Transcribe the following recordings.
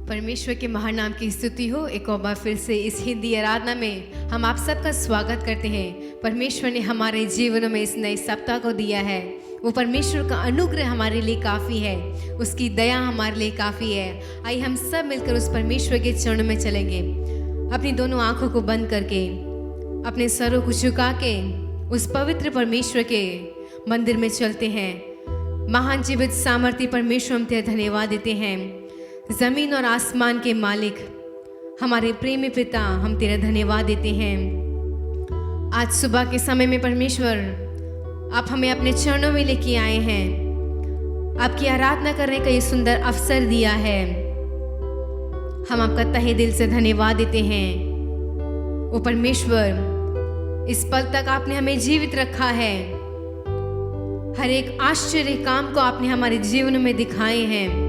परमेश्वर के महान नाम की स्तुति हो। एक और बार फिर से इस हिंदी आराधना में हम आप सबका स्वागत करते हैं। परमेश्वर ने हमारे जीवन में इस नए सप्ताह को दिया है। वो परमेश्वर का अनुग्रह हमारे लिए काफ़ी है, उसकी दया हमारे लिए काफ़ी है। आइए हम सब मिलकर उस परमेश्वर के चरणों में चलेंगे। अपनी दोनों आंखों को बंद करके, अपने सरों को झुका के उस पवित्र परमेश्वर के मंदिर में चलते हैं। महान जीवित सामर्थ्य परमेश्वर, हम तेरा धन्यवाद देते हैं। जमीन और आसमान के मालिक, हमारे प्रेमी पिता, हम तेरा धन्यवाद देते हैं। आज सुबह के समय में परमेश्वर, आप हमें अपने चरणों में लेके आए हैं। आपकी आराधना करने का ये सुंदर अवसर दिया है। हम आपका तहे दिल से धन्यवाद देते हैं। ओ परमेश्वर, इस पल तक आपने हमें जीवित रखा है। हर एक आश्चर्य काम को आपने हमारे जीवन में दिखाए हैं।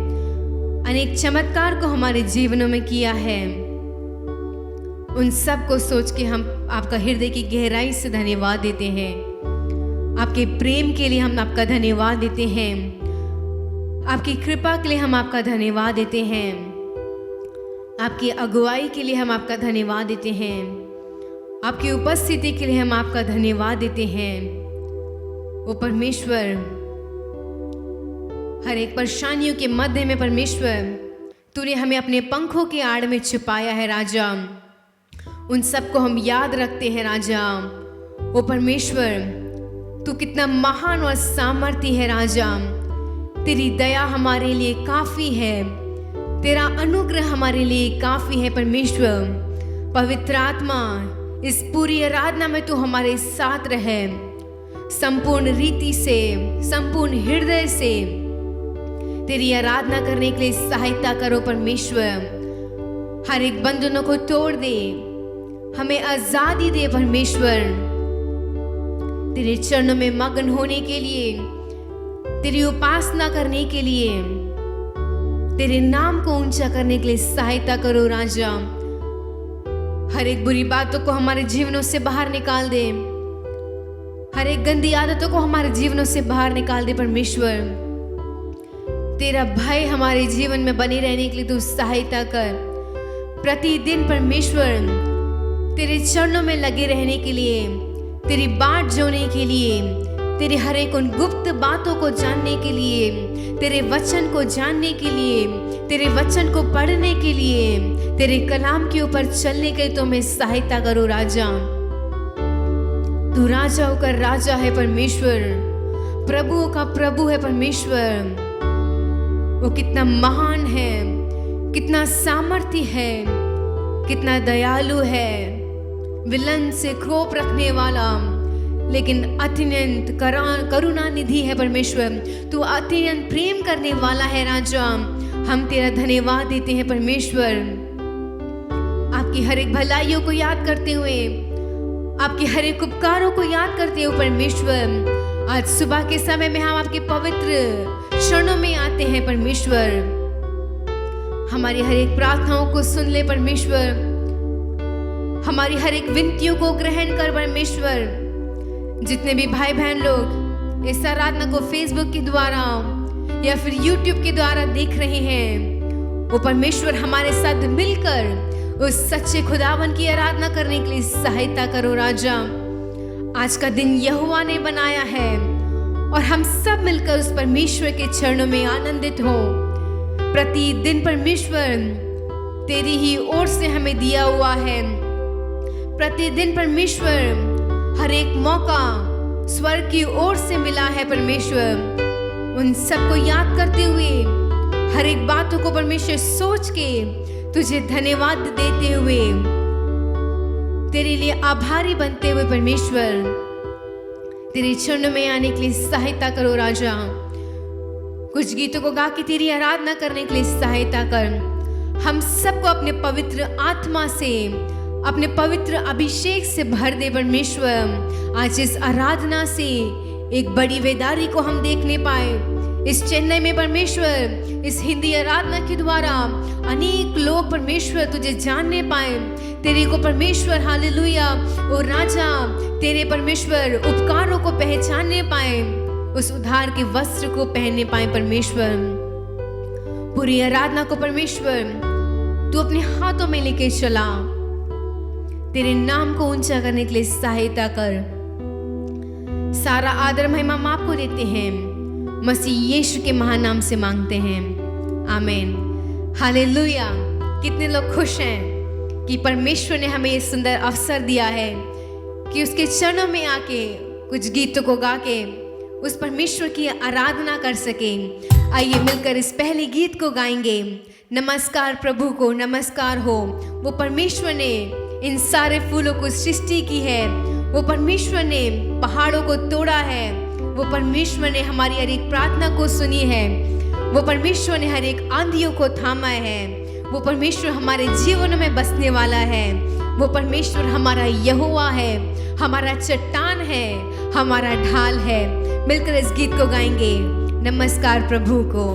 अनेक चमत्कार को हमारे जीवनों में किया है। उन सब को सोच के हम आपका हृदय की गहराई से धन्यवाद देते हैं। आपके प्रेम के लिए हम आपका धन्यवाद देते हैं। आपकी कृपा के लिए हम आपका धन्यवाद देते हैं। आपकी अगुवाई के लिए हम आपका धन्यवाद देते हैं। आपकी उपस्थिति के लिए हम आपका धन्यवाद देते हैं। ओ परमेश्वर, हर एक परेशानियों के मध्य में परमेश्वर, तूने हमें अपने पंखों के आड़ में छुपाया है राजा। उन सबको हम याद रखते हैं राजा। ओ परमेश्वर, तू कितना महान और सामर्थी है राजा। तेरी दया हमारे लिए काफ़ी है। तेरा अनुग्रह हमारे लिए काफ़ी है परमेश्वर। पवित्र आत्मा, इस पूरी आराधना में तू हमारे साथ रहे। संपूर्ण रीति से, संपूर्ण हृदय से तेरी आराधना करने के लिए सहायता करो परमेश्वर। हर एक बंधनों को तोड़ दे, हमें आजादी दे परमेश्वर। तेरे चरणों में मग्न होने के लिए, तेरी उपासना करने के लिए, तेरे नाम को ऊंचा करने के लिए सहायता करो राजा। हर एक बुरी बातों को हमारे जीवनों से बाहर निकाल दे। हर एक गंदी आदतों को हमारे जीवनों से बाहर निकाल दे परमेश्वर। तेरा भय हमारे जीवन में बने रहने के लिए तू सहायता कर। प्रतिदिन परमेश्वर, तेरे चरणों में लगे रहने के लिए, तेरी बाट जोने के लिए, तेरे हर एक उन गुप्त बातों को जानने के लिए, तेरे वचन को जानने के लिए, तेरे वचन को पढ़ने के लिए, तेरे कलाम के ऊपर चलने के लिए तो हमें सहायता करो राजा। तू राजाओं का राजा है परमेश्वर, प्रभुओं का प्रभु है परमेश्वर। वो कितना महान है, कितना सामर्थी है, कितना दयालु है, विलन से क्रोध रखने वाला, लेकिन अत्यंत करुणा निधि है परमेश्वर। तू अत्यंत प्रेम करने वाला है राजा। हम तेरा धन्यवाद देते हैं परमेश्वर। आपकी हर एक भलाइयों को याद करते हुए, आपके हर एक उपकारों को याद करते हुए परमेश्वर, आज सुबह के समय में हम आपके पवित्र क्षणों में आते हैं परमेश्वर। हमारी हर एक प्रार्थनाओं को सुन ले परमेश्वर। हमारी हर एक विनतियों को ग्रहण कर परमेश्वर। जितने भी भाई बहन लोग इस आराधना को फेसबुक के द्वारा या फिर यूट्यूब के द्वारा देख रहे हैं, वो परमेश्वर हमारे साथ मिलकर उस सच्चे खुदावन की आराधना करने के लिए सहायता करो राजा। आज का दिन यहोवा ने बनाया है और हम सब मिलकर उस परमेश्वर के चरणों में आनंदित हो। प्रतिदिन परमेश्वर तेरी ही ओर से हमें दिया हुआ है। प्रतिदिन परमेश्वर हर एक मौका स्वर्ग की ओर से मिला है परमेश्वर। उन सबको याद करते हुए, हर एक बातों को परमेश्वर सोच के तुझे धन्यवाद देते हुए, तेरे लिए आभारी बनते हुए परमेश्वर, तेरे चरणों में आने के लिए सहायता करो राजा। कुछ गीतों को गा के तेरी आराधना करने के लिए सहायता कर। हम सबको अपने पवित्र आत्मा से, अपने पवित्र अभिषेक से भर दे परमेश्वर। आज इस आराधना से एक बड़ी वेदारी को हम देखने पाए। इस चेन्नई में परमेश्वर, इस हिंदी आराधना के द्वारा अनेक लोग परमेश्वर तुझे जानने पाए। तेरे को परमेश्वर, हालेलुया, ओ राजा, तेरे परमेश्वर उपकारों को पहचानने पाए, उस उद्धार के वस्त्र को पहनने पाए परमेश्वर। पूरी आराधना को परमेश्वर तू अपने हाथों में लेके चला। तेरे नाम को ऊंचा करने के लिए सहायता कर। सारा आदर महिमा हम आपको देते हैं, मसीह यीशु के महान नाम से मांगते हैं, आमीन। हालेलुया। कितने लोग खुश हैं कि परमेश्वर ने हमें ये सुंदर अवसर दिया है कि उसके चरणों में आके कुछ गीतों को गा के उस परमेश्वर की आराधना कर सकें। आइए मिलकर इस पहले गीत को गाएंगे। नमस्कार प्रभु को नमस्कार हो। वो परमेश्वर ने इन सारे फूलों को सृष्टि की है। वो परमेश्वर ने पहाड़ों को तोड़ा है। वो परमेश्वर ने हमारी हर एक प्रार्थना को सुनी है। वो परमेश्वर ने हर एक आंधियों को थामा है। वो परमेश्वर हमारे जीवन में बसने वाला है। वो परमेश्वर हमारा यहोवा है, हमारा चट्टान है, हमारा ढाल है। मिलकर इस गीत को गाएंगे, नमस्कार प्रभु को।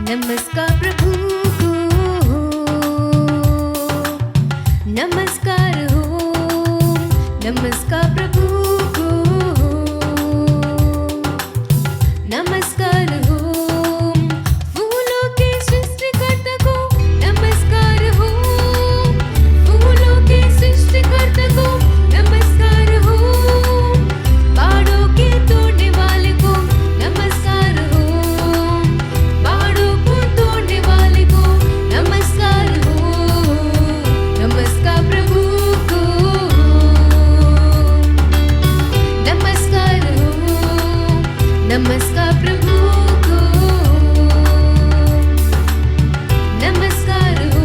नमस्कार प्रभु को, नमस्कार हो, नमस्कार प्रभु को, नमस्कार हो। फूलों के सृष्टिकर्ता को नमस्कार हो, फूलों के सृष्टिकर्ता को नमस्कार हो। पहाड़ों के तोड़ने वाले को नमस्कार हो, पहाड़ों को तोड़ने वाले को नमस्कार हो। नमस्कार प्रभु को, नमस्कार हो, नमस्कार प्रभु को, नमस्कार हो।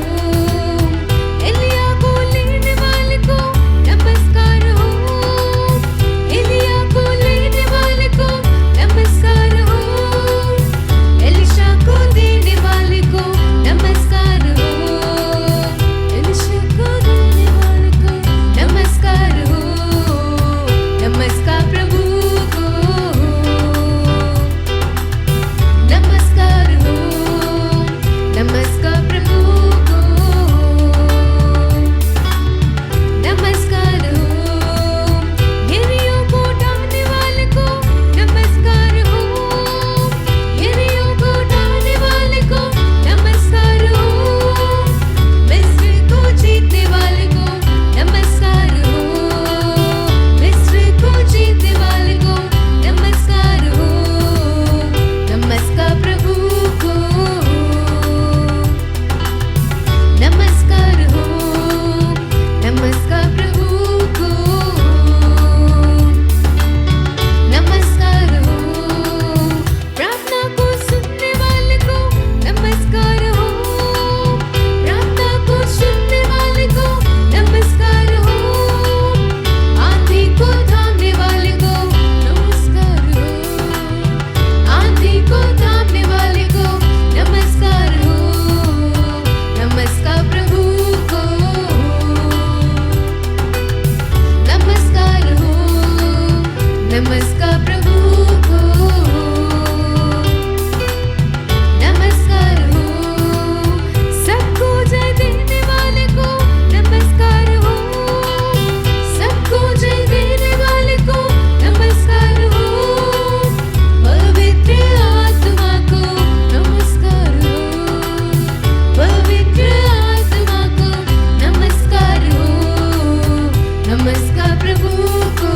एलिया को लेने वाले को नमस्कार हो, एलिया को लेने वाले को नमस्कार हो। एलिशा को देने वाले को नमस्कार हो, एलिशा को देने वाले को नमस्कार हो। नमस्कार प्रभु को, नमस्कार हो, नमस्कार प्रभु को, नमस्कार हो। यरीहो को ढाने वाले को नमस्कार हो, यरीहो को ढाने वाले को नमस्कार हो। मिस्र को जीतने वाले को नमस्कार हो, मिस्र को जीतने वाले को नमस्कार हो। नमस्कार प्रभु को, नमस्कार हो, नमस्कार प्रभु को, नमस्कार हो। प्रार्थना को सुनने वाले को नमस्कार हो, प्रार्थना को सुनने वाले को नमस्कार हो। आंधी को थामने वाले को नमस्कार हो, आंधी को थामने वाले को नमस्कार हो। नमस्कार प्रभु को, नमस्कार हो, नमस्कार प्रभु को, नमस्कार हो। सबको जय देने वाले को नमस्कार हो, सबको जय देने वाले को नमस्कार हो। पवित्र आत्मा को नमस्कार हो, पवित्र आत्मा को नमस्कार हो। नमस्कार प्रभु को,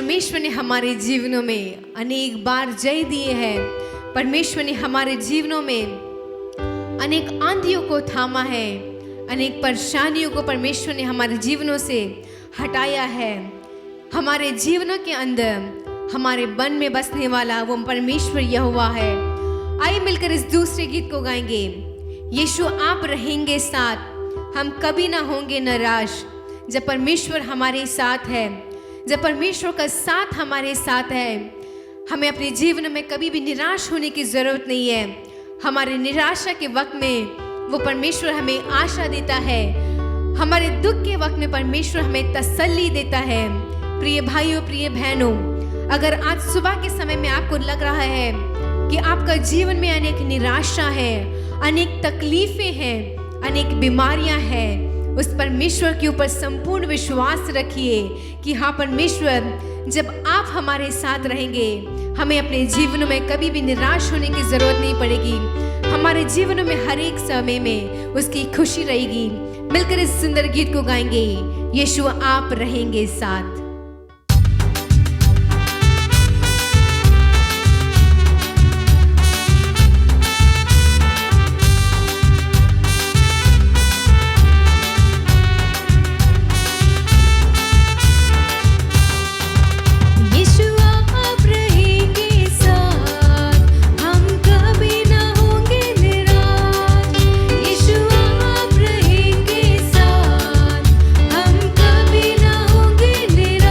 परमेश्वर ने हमारे जीवनों में अनेक बार जय दिए हैं। परमेश्वर ने हमारे जीवनों में अनेक आंधियों को थामा है, अनेक परेशानियों को परमेश्वर ने हमारे जीवनों से हटाया है। हमारे जीवनों के अंदर हमारे मन में बसने वाला वो परमेश्वर यहोवा है। आइए मिलकर इस दूसरे गीत को गाएंगे। यीशु आप रहेंगे साथ, हम कभी ना होंगे निराश। जब परमेश्वर हमारे साथ है, जब परमेश्वर का साथ हमारे साथ है, हमें अपने जीवन में कभी भी निराश होने की ज़रूरत नहीं है। हमारे निराशा के वक्त में वो परमेश्वर हमें आशा देता है। हमारे दुख के वक्त में परमेश्वर हमें तसल्ली देता है। प्रिय भाइयों, प्रिय बहनों, अगर आज सुबह के समय में आपको लग रहा है कि आपका जीवन में अनेक निराशा है, अनेक तकलीफें हैं, अनेक बीमारियां हैं, उस परमेश्वर के ऊपर संपूर्ण विश्वास रखिए कि हाँ, परमेश्वर जब आप हमारे साथ रहेंगे, हमें अपने जीवन में कभी भी निराश होने की जरूरत नहीं पड़ेगी। हमारे जीवन में हर एक समय में उसकी खुशी रहेगी। मिलकर इस सुंदर गीत को गाएंगे, यीशु आप रहेंगे साथ। हम कभी ना होंगे निराश।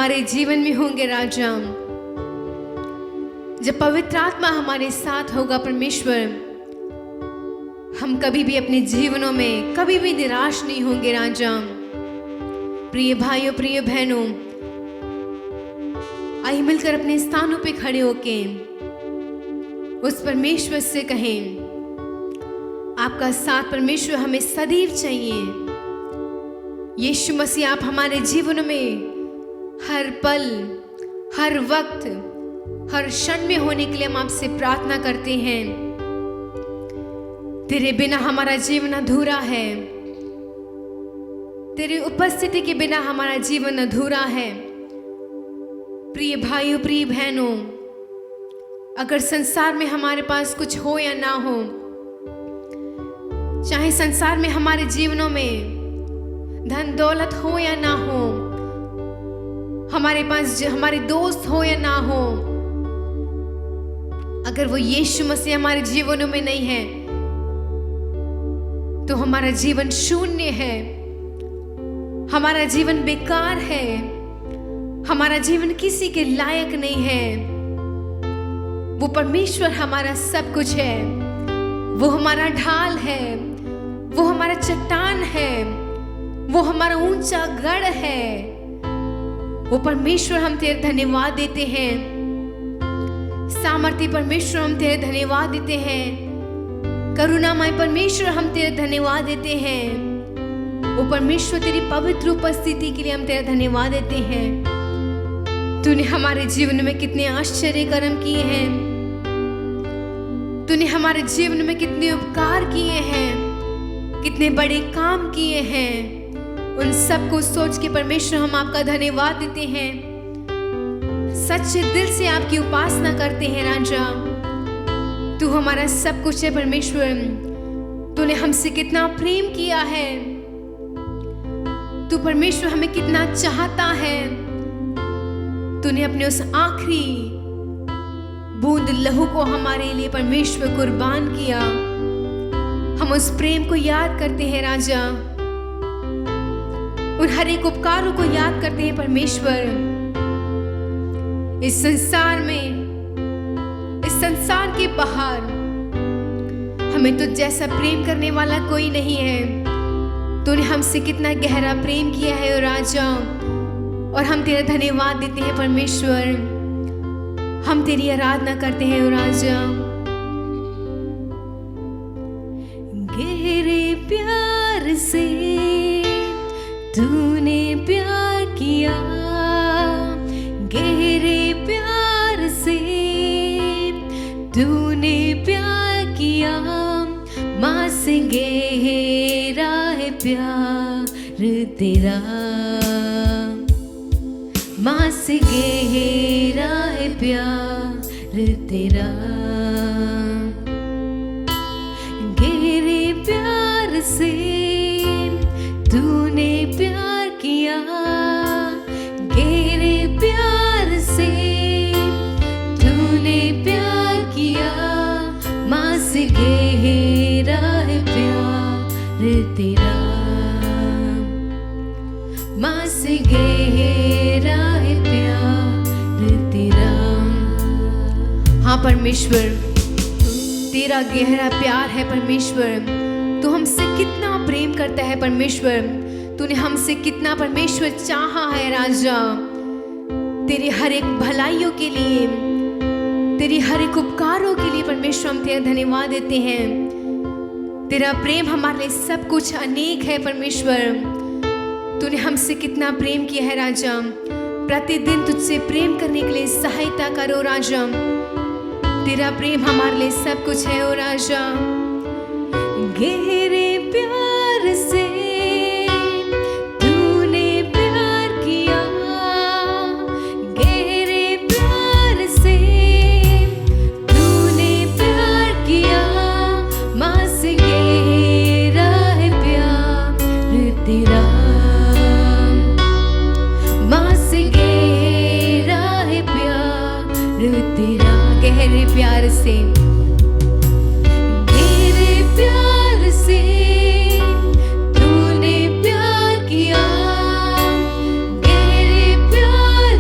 हमारे जीवन में होंगे राजा, जब पवित्र आत्मा हमारे साथ होगा परमेश्वर, हम कभी भी अपने जीवनों में कभी भी निराश नहीं होंगे राजा। प्रिय भाइयों, प्रिय बहनों, आइए मिलकर अपने स्थानों पे खड़े होके उस परमेश्वर से कहें, आपका साथ परमेश्वर हमें सदैव चाहिए। यीशु मसीह, आप हमारे जीवन में हर पल, हर वक्त, हर क्षण में होने के लिए हम आपसे प्रार्थना करते हैं। तेरे बिना हमारा जीवन अधूरा है, तेरी उपस्थिति के बिना हमारा जीवन अधूरा है। प्रिय भाइयों, प्रिय बहनों, अगर संसार में हमारे पास कुछ हो या ना हो, चाहे संसार में हमारे जीवनों में धन दौलत हो या ना हो, हमारे पास हमारे दोस्त हो या ना हो, अगर वो यीशु मसीह हमारे जीवनों में नहीं है तो हमारा जीवन शून्य है, हमारा जीवन बेकार है, हमारा जीवन किसी के लायक नहीं है। वो परमेश्वर हमारा सब कुछ है, वो हमारा ढाल है, वो हमारा चट्टान है, वो हमारा ऊंचा गढ़ है। वो परमेश्वर, हम तेरे धन्यवाद देते हैं। सामर्थी परमेश्वर, हम तेरे धन्यवाद देते हैं। करुणामय परमेश्वर, हम तेरे धन्यवाद देते हैं। वो परमेश्वर, तेरी पवित्र उपस्थिति के लिए हम तेरा धन्यवाद देते हैं। तूने हमारे जीवन में कितने आश्चर्य कर्म किए हैं, तूने हमारे जीवन में कितने उपकार किए हैं, कितने बड़े काम किए हैं। उन सब को सोच के परमेश्वर, हम आपका धन्यवाद देते हैं। सच्चे दिल से आपकी उपासना करते हैं राजा। तू हमारा सब कुछ है परमेश्वर। तूने हमसे कितना प्रेम किया है, तू परमेश्वर हमें कितना चाहता है। तूने अपने उस आखिरी बूंद लहू को हमारे लिए परमेश्वर कुर्बान किया। हम उस प्रेम को याद करते हैं राजा, उन हर एक उपकारों को याद करते हैं परमेश्वर। इस संसार में, इस संसार के बाहर हमें तुझ जैसा प्रेम करने वाला कोई नहीं है। तूने हमसे कितना गहरा प्रेम किया है ओ राजा, और हम तेरा धन्यवाद देते हैं परमेश्वर। हम तेरी आराधना करते हैं ओ राजा। गहरे प्यार से तूने प्यार किया, गहरे प्यार से तूने प्यार किया। माँ से गहरा है प्यार तेरा, माँ से गहरा है प्यार तेरा। गहरे प्यार से तूने प्यार किया, गहरे प्यार से तूने प्यार किया। माँ से गहरा है प्यार तेरा, माँ से गहरा है प्यार तेरा। हाँ परमेश्वर, तेरा गहरा प्यार है परमेश्वर। तू हमसे कितना प्रेम करता है परमेश्वर। तूने हमसे कितना परमेश्वर चाहा है राजा। तेरी हर एक भलाइयों के लिए, तेरी हर एक उपकारों के लिए परमेश्वर हम तेरा धन्यवाद देते हैं। तेरा प्रेम हमारे लिए सब कुछ अनेक है परमेश्वर। तूने हमसे कितना प्रेम किया है राजा। प्रतिदिन तुझसे प्रेम करने के लिए सहायता करो राजा। तेरा प्रेम हमारे लिए सब कुछ है ओ राजा। गहरे प्यार से तूने प्यार किया, गहरे प्यार से तूने प्यार किया। माँ से गहरा है प्यार तेरा, माँ से गहरा है प्यार तेरा। गहरे प्यार से, गहरे प्यार से तूने प्यार किया, गहरे प्यार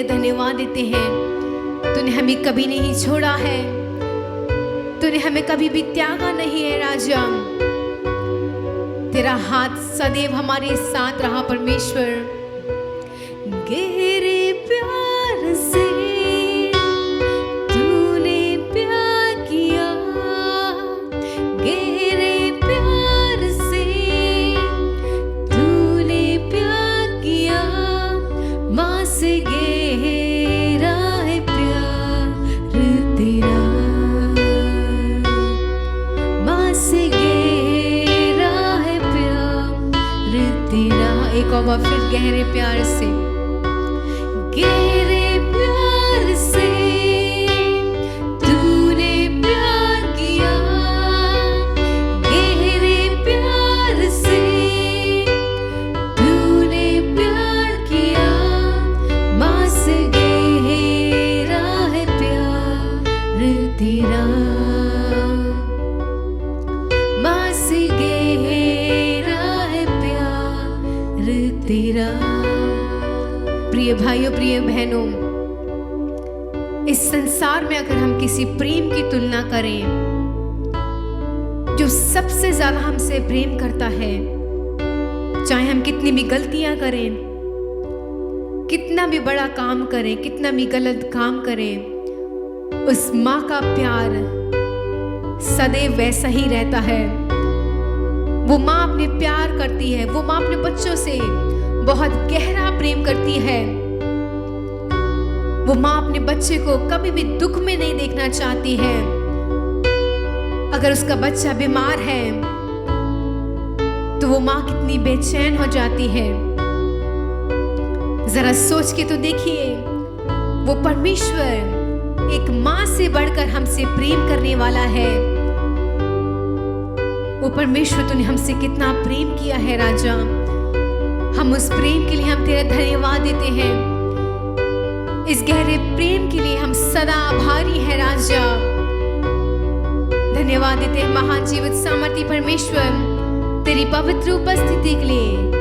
धन्यवाद देते हैं। तूने हमें कभी नहीं छोड़ा है, तूने हमें कभी भी त्यागा नहीं है राजा। तेरा हाथ सदैव हमारे साथ रहा परमेश्वर। गहरे प्यार से तूने प्यार किया, गहरे प्यार से तूने प्यार किया, माँ से गहरा है प्यार तेरा, माँ से गहरा है प्यार तेरा। एक और बार फिर गहरे प्यार से, गहरे प्यार से तूने प्यार किया, गहरे प्यार से तूने प्यार किया, माँ से गहरा है प्यार तेरा, माँ से गहरा है प्यार तेरा। प्रिय भाइयों, प्रिय बहनों, इस संसार में अगर हम किसी प्रेम की तुलना करें, जो सबसे ज्यादा हमसे प्रेम करता है, चाहे हम कितनी भी गलतियां करें, कितना भी बड़ा काम करें, कितना भी गलत काम करें, उस माँ का प्यार सदैव वैसा ही रहता है। वो माँ अपने प्यार करती है, वो माँ अपने बच्चों से बहुत गहरा प्रेम करती है। वो माँ अपने बच्चे को कभी भी दुख में नहीं देखना चाहती है। अगर उसका बच्चा बीमार है तो वो माँ कितनी बेचैन हो जाती है। जरा सोच के तो देखिए, वो परमेश्वर एक माँ से बढ़कर हमसे प्रेम करने वाला है। वो परमेश्वर तूने हमसे कितना प्रेम किया है राजा। हम उस प्रेम के लिए हम तेरा धन्यवाद देते हैं। इस गहरे प्रेम के लिए हम सदा आभारी हैं राजा। धन्यवाद देते हैं महान जीवित सामर्थी परमेश्वर तेरी पवित्र उपस्थिति के लिए।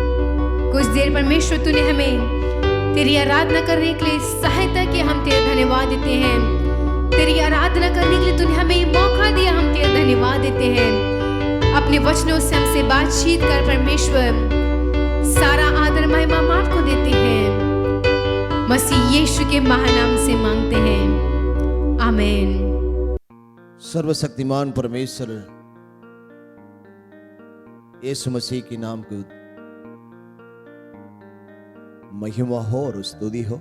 कुछ देर परमेश्वर तूने हमें तेरी आराधना करने के लिए सहायता किया, हम तेरा धन्यवाद देते हैं। तेरी आराधना करने के लिए तूने हमें मौका दिया, हम तेरा धन्यवाद देते हैं। अपने वचनों से हमसे बातचीत कर परमेश्वर। सारा आदर महिमा आपको देते हैं, मसीह यीशु के महानाम से मांगते हैं, आमीन। सर्वशक्तिमान परमेश्वर यीशु मसीह के नाम की महिमा हो और स्तुति हो।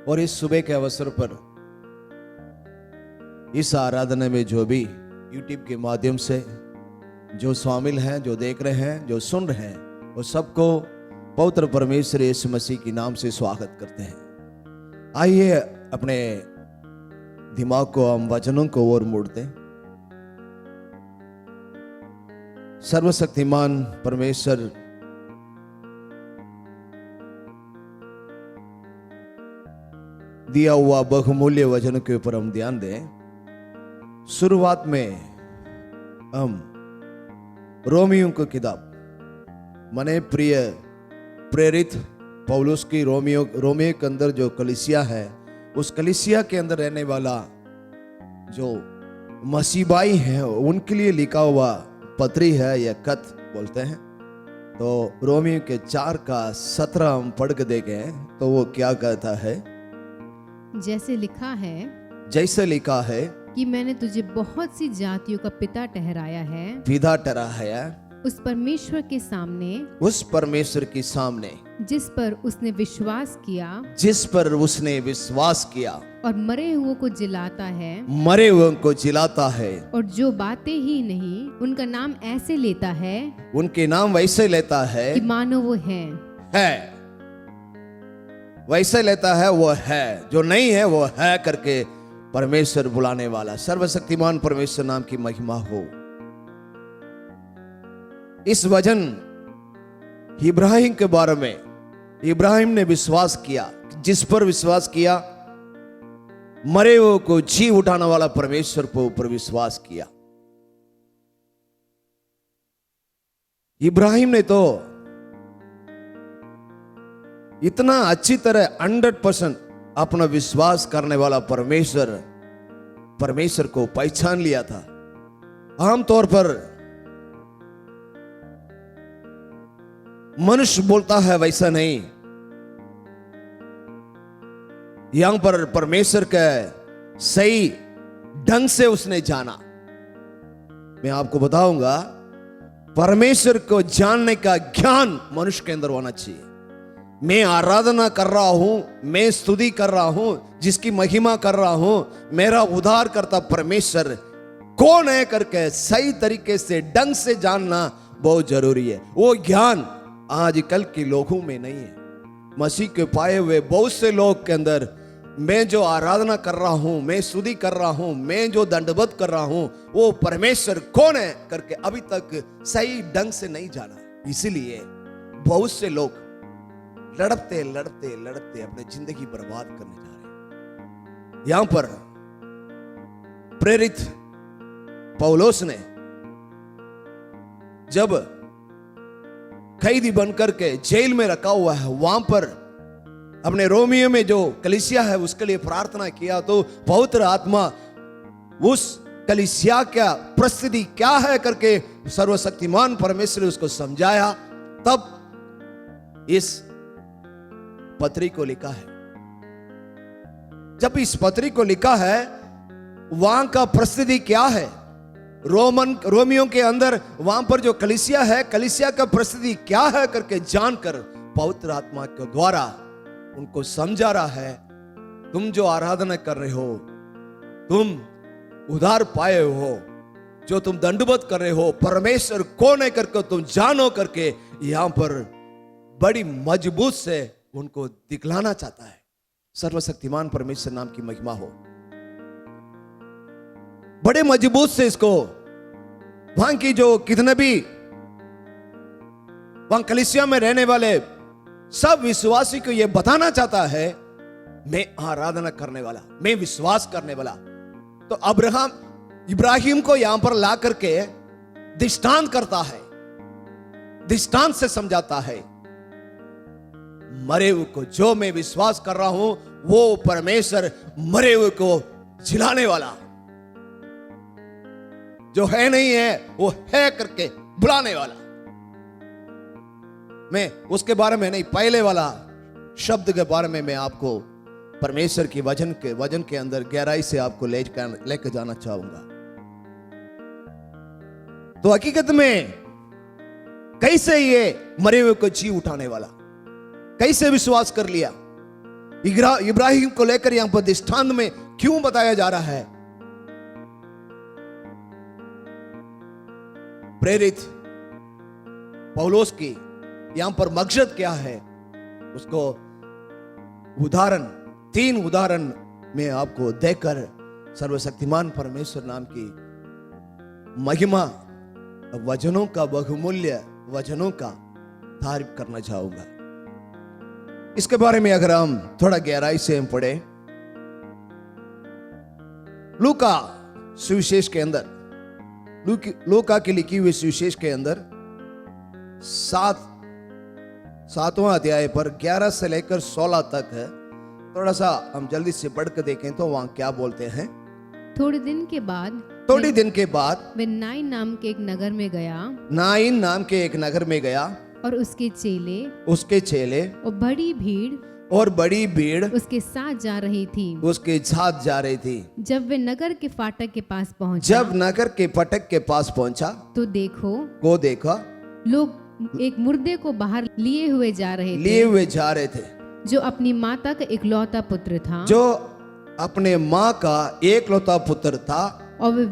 और इस सुबह के अवसर पर इस आराधना में जो भी यूट्यूब के माध्यम से जो शामिल हैं, जो देख रहे हैं, जो सुन रहे हैं, वो सबको पवित्र परमेश्वर यीशु मसीह के नाम से स्वागत करते हैं। आइए अपने दिमाग को हम वचनों को ओर मोड़ते हैं। सर्वशक्तिमान परमेश्वर दिया हुआ बहुमूल्य वचन के ऊपर हम ध्यान दें। शुरुआत में हम रोमियो की किताब मने प्रिय प्रेरित पौलुस की रोमियो के अंदर जो कलीसिया है, उस कलीसिया के अंदर रहने वाला जो मसीबाई हैं उनके लिए लिखा हुआ पत्री है या खत बोलते हैं। तो रोमियो के 4:17 हम पढ़ के देखे तो वो क्या कहता है। जैसे लिखा है कि मैंने तुझे बहुत सी जातियों का पिता ठहराया है उस परमेश्वर के सामने जिस पर उसने विश्वास किया और मरे हुओं को जिलाता है और जो बातें ही नहीं उनका नाम ऐसे लेता है, उनके नाम वैसे लेता है कि मानो वो है वैसे लेता है, वो है, जो नहीं है वो है करके परमेश्वर बुलाने वाला। सर्वशक्तिमान परमेश्वर नाम की महिमा हो। इस वचन इब्राहिम के बारे में, इब्राहिम ने विश्वास किया, जिस पर विश्वास किया, मरे हुए को जी उठाने वाला परमेश्वर को ऊपर विश्वास किया। इब्राहिम ने तो इतना अच्छी तरह 100% अपना विश्वास करने वाला परमेश्वर को पहचान लिया था। आमतौर पर मनुष्य बोलता है वैसा नहीं। यहां पर परमेश्वर के सही ढंग से उसने जाना। मैं आपको बताऊंगा, परमेश्वर को जानने का ज्ञान मनुष्य के अंदर होना चाहिए। मैं आराधना कर रहा हूं, मैं स्तुति कर रहा हूं, जिसकी महिमा कर रहा हूं, मेरा उद्धार करता परमेश्वर कौन है करके सही तरीके से ढंग से जानना बहुत जरूरी है। वो ज्ञान आजकल के लोगों में नहीं है। मसीह के पाए हुए बहुत से लोग के अंदर मैं जो आराधना कर रहा हूं, मैं स्तुति कर रहा हूं, मैं जो दंडवत कर रहा हूं, वो परमेश्वर कौन है करके अभी तक सही ढंग से नहीं जाना। इसीलिए बहुत से लोग लड़ते अपनी जिंदगी बर्बाद करने जा रहे हैं। यहां पर प्रेरित पौलुस ने जब कैदी बनकर के जेल में रखा हुआ है, वहां पर अपने रोमियो में जो कलीसिया है उसके लिए प्रार्थना किया, तो पवित्र आत्मा उस कलीसिया का परिस्थिति क्या है करके सर्वशक्तिमान परमेश्वर ने उसको समझाया। तब इस पत्री को लिखा है। जब इस पत्री को लिखा है, वहां का परिस्थिति क्या है, रोमियो के अंदर वहां पर जो कलीसिया है, कलीसिया का परिस्थिति क्या है करके जानकर पवित्र आत्मा के द्वारा उनको समझा रहा है। तुम जो आराधना कर रहे हो, तुम उद्धार पाए हो, जो तुम दंडवत कर रहे हो, परमेश्वर कौन है करके तुम जानो करके यहां पर बड़ी मजबूत से उनको दिखलाना चाहता है। सर्वशक्तिमान परमेश्वर नाम की महिमा हो। बड़े मजबूत से इसको वहां की जो कितने भी वहां कलीसिया में रहने वाले सब विश्वासी को यह बताना चाहता है, मैं आराधना करने वाला, मैं विश्वास करने वाला। तो इब्राहिम को यहां पर ला करके दृष्टांत करता है, दृष्टांत से समझाता है, मरे हुए को जो मैं विश्वास कर रहा हूं वो परमेश्वर मरे हुए को जिलाने वाला, जो है नहीं है वो है करके बुलाने वाला। मैं उसके बारे में नहीं, पहले वाला शब्द के बारे में मैं आपको परमेश्वर की वचन के अंदर गहराई से आपको लेकर जाना चाहूंगा। तो हकीकत में कैसे ये मरे हुए को जी उठाने वाला, कैसे विश्वास कर लिया, इब्राहिम को लेकर यहां पर दृष्टांत में क्यों बताया जा रहा है? प्रेरित पौलुस की यहां पर मकसद क्या है, उसको तीन उदाहरण में आपको देकर सर्वशक्तिमान परमेश्वर नाम की महिमा, वचनों का बहुमूल्य वचनों का तारीफ करना चाहूंगा। इसके बारे में अगर हम थोड़ा गहराई से हम पढ़े, लूका सुविशेष के अंदर, लूका की लिखी हुई सुविशेष के अंदर 7वां अध्याय पर 11 से लेकर 16 तक है। थोड़ा सा हम जल्दी से पढ़ के देखें तो वहां क्या बोलते हैं। थोड़े दिन के बाद वे नाइन नाम के एक नगर में गया और उसके चेले और बड़ी भीड़ उसके साथ जा रही थी। जब वे नगर के फाटक के पास पहुंचा तो देखा लोग एक मुर्दे को बाहर लिए हुए जा रहे थे, जो अपनी माता का इकलौता पुत्र था, और वह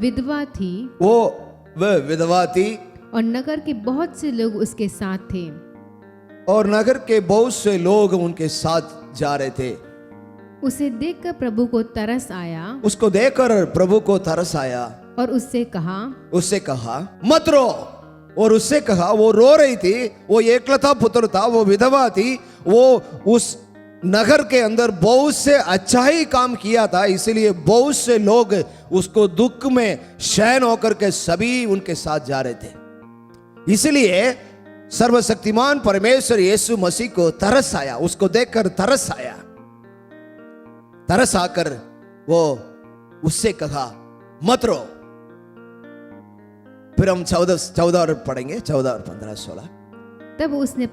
विधवा थी, और नगर के बहुत से लोग उसके साथ थे, और नगर के बहुत से लोग उनके साथ जा रहे थे। उसे देखकर प्रभु को तरस आया, और उससे कहा मत रो। और उससे कहा, वो रो रही थी, वो एकलौता पुत्र था, वो विधवा थी, वो उस नगर के अंदर बहुत से अच्छा ही काम किया था, इसलिए बहुत से लोग उसको दुख में शयन होकर के सभी उनके साथ जा रहे थे। इसलिए सर्वशक्तिमान परमेश्वर यीशु मसीह को तरस आया, उसको देखकर तरस आकर वो उससे कहा मत रो। फिर हम 14 और पढ़ेंगे, 14 और 15 16। तब उसने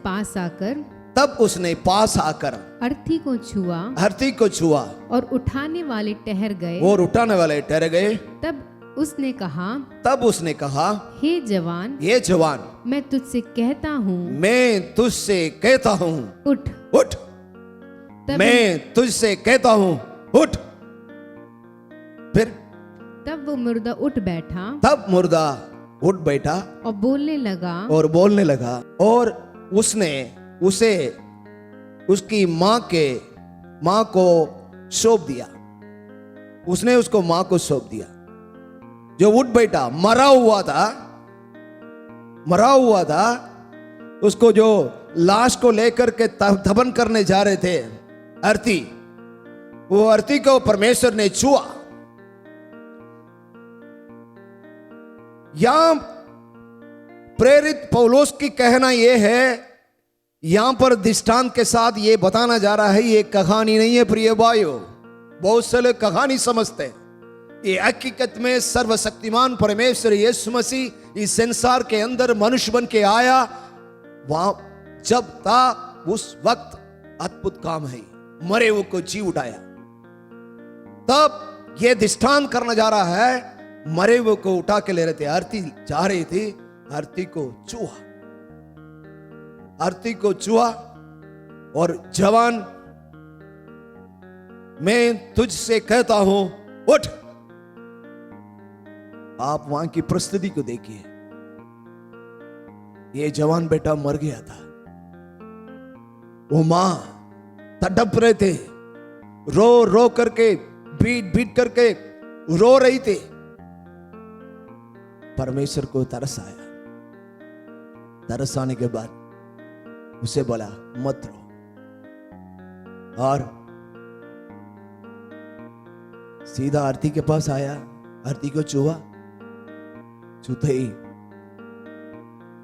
पास आकर अर्थी को छुआ और उठाने वाले ठहर गए। तब उसने कहा हे जवान मैं तुझसे कहता हूँ उठ। मैं तुझसे कहता हूँ उठ। फिर तब वो मुर्दा उठ बैठा और बोलने लगा और उसने उसे उसकी माँ को सौंप दिया। उसने उसको माँ को सौंप दिया, जो उठ बैठा। मरा हुआ था उसको जो लाश को लेकर के दफन करने जा रहे थे अर्थी, वो अर्थी को परमेश्वर ने छुआ। यहां प्रेरित पौलुस की कहना यह है, यहां पर दृष्टांत के साथ यह बताना जा रहा है, ये कहानी नहीं है प्रिय भाइयों। बहुत से लोग कहानी समझते हैं, ये हकीकत में सर्वशक्तिमान परमेश्वर यीशु मसीह इस संसार के अंदर मनुष्य बन के आया, वहां जब था उस वक्त अद्भुत काम है, मरे हुए को जी उठाया। तब यह दृष्टांत करना जा रहा है, मरे हुए को उठा के ले रहे थे, आरती जा रही थी, आरती को छुआ और जवान मैं तुझसे कहता हूं उठ। आप वहां की परिस्थिति को देखिए, ये जवान बेटा मर गया था, वो मां तड़प रहे थे, रो करके बीट करके रो रही थी। परमेश्वर को तरस आया। तरस आने के बाद उसे बोला मत रो, और सीधा आरती के पास आया, आरती को छुआ, छूते ही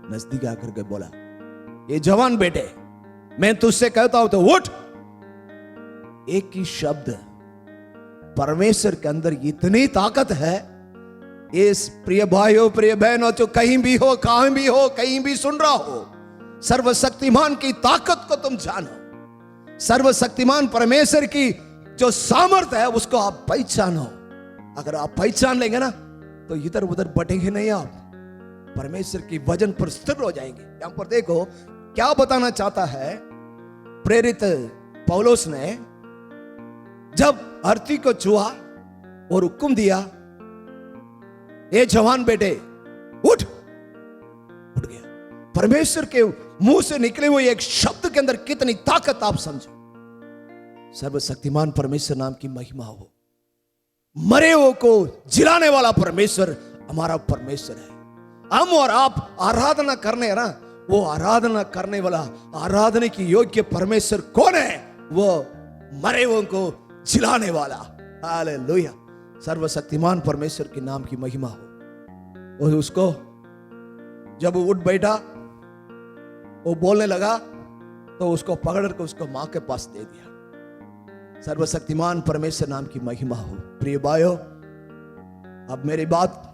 नजदीक आकर के बोला, ये जवान बेटे, मैं तुझसे कहता हूं तो उठ। एक ही शब्द, परमेश्वर के अंदर इतनी ताकत है। इस प्रिय भाइयों, प्रिय बहनों, जो कहीं भी हो, कहां भी हो, कहीं भी सुन रहा हो, सर्वशक्तिमान की ताकत को तुम जानो। सर्वशक्तिमान परमेश्वर की जो सामर्थ्य है उसको आप पहचानो। अगर आप पहचान लेंगे ना तो इधर उधर बटेंगे नहीं, आप परमेश्वर की वजन पर स्थिर हो जाएंगे। यहां पर देखो क्या बताना चाहता है प्रेरित पौलुस ने। जब आरती को छुआ और हुक्म दिया, ये जवान बेटे उठ, उठ गया। परमेश्वर के मुंह से निकले हुए एक शब्द के अंदर कितनी ताकत आप समझो। सर्वशक्तिमान परमेश्वर नाम की महिमा हो। मरे हुए को जिलाने वाला परमेश्वर हमारा परमेश्वर है। हम और आप आराधना करने हैं ना, वो आराधना करने वाला, आराधना की योग्य परमेश्वर कौन है? वो मरे हुए को जिलाने वाला। हालेलुया। सर्वशक्तिमान परमेश्वर के नाम की महिमा हो। और उसको जब वो उठ बैठा, वो बोलने लगा, तो उसको पकड़ कर उसको मां के पास दे दिया। सर्वशक्तिमान परमेश्वर नाम की महिमा हो। प्रिय भाइयों, अब मेरी बात